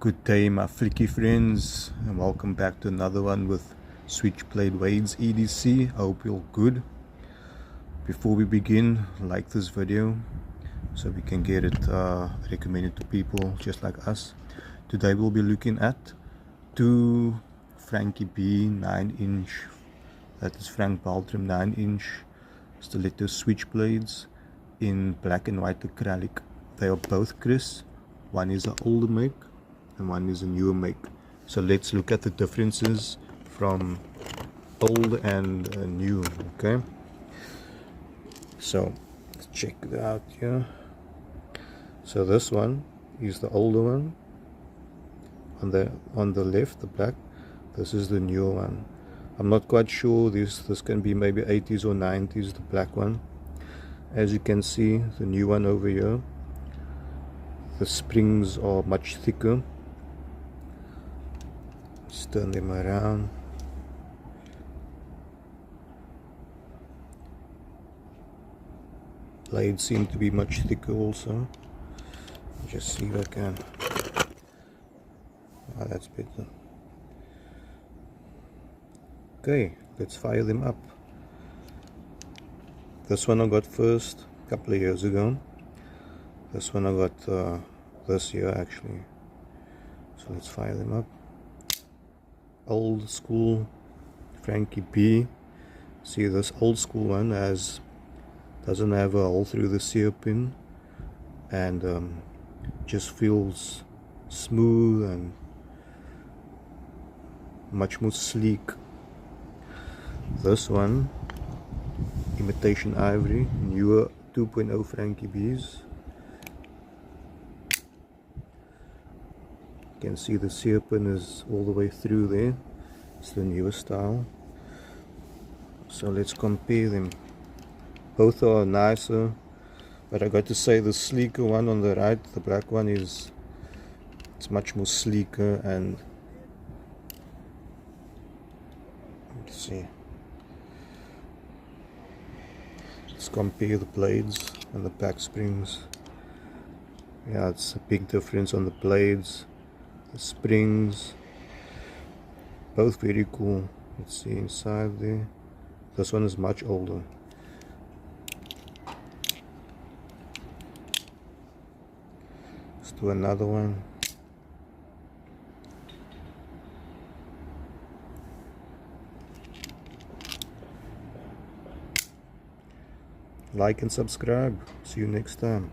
Good day, my flicky friends, and welcome back to another one with Switchblades EDC. I hope you're good. Before we begin, like this video so we can get it recommended to people just like us. Today we'll be looking at two Frankie B 9-inch, that is Frank Baltram 9-inch Stiletto Switchblades in black and white acrylic. They are both kris. One is an older make and one is a newer make. So let's look at the differences from old and new. Okay, so let's check it out here. So this one is the older one on the left, the black. This is the newer one. I'm not quite sure, this can be maybe 80s or 90s, the black one. As you can see, the new one over here, the springs are much thicker. Let's turn them around. Blades seem to be much thicker also. Just see if I can. Oh, that's better. Okay, let's fire them up. This one I got first a couple of years ago. This one I got this year actually. So let's fire them up. Old school Frankie B. See, this old school one doesn't have a hole through the sear pin, and just feels smooth and much more sleek. This one, imitation ivory, newer 2.0 Frankie B's. You can see the sear pin is all the way through there. It's the newer style. So let's compare them. Both are nicer, but I got to say the sleeker one on the right, the black one, it's much more sleeker. And let's see. Let's compare the blades and the back springs. Yeah, it's a big difference on the blades. The springs, both very cool. Let's see inside there. This one is much older. Let's do another one. Like and subscribe. See you next time.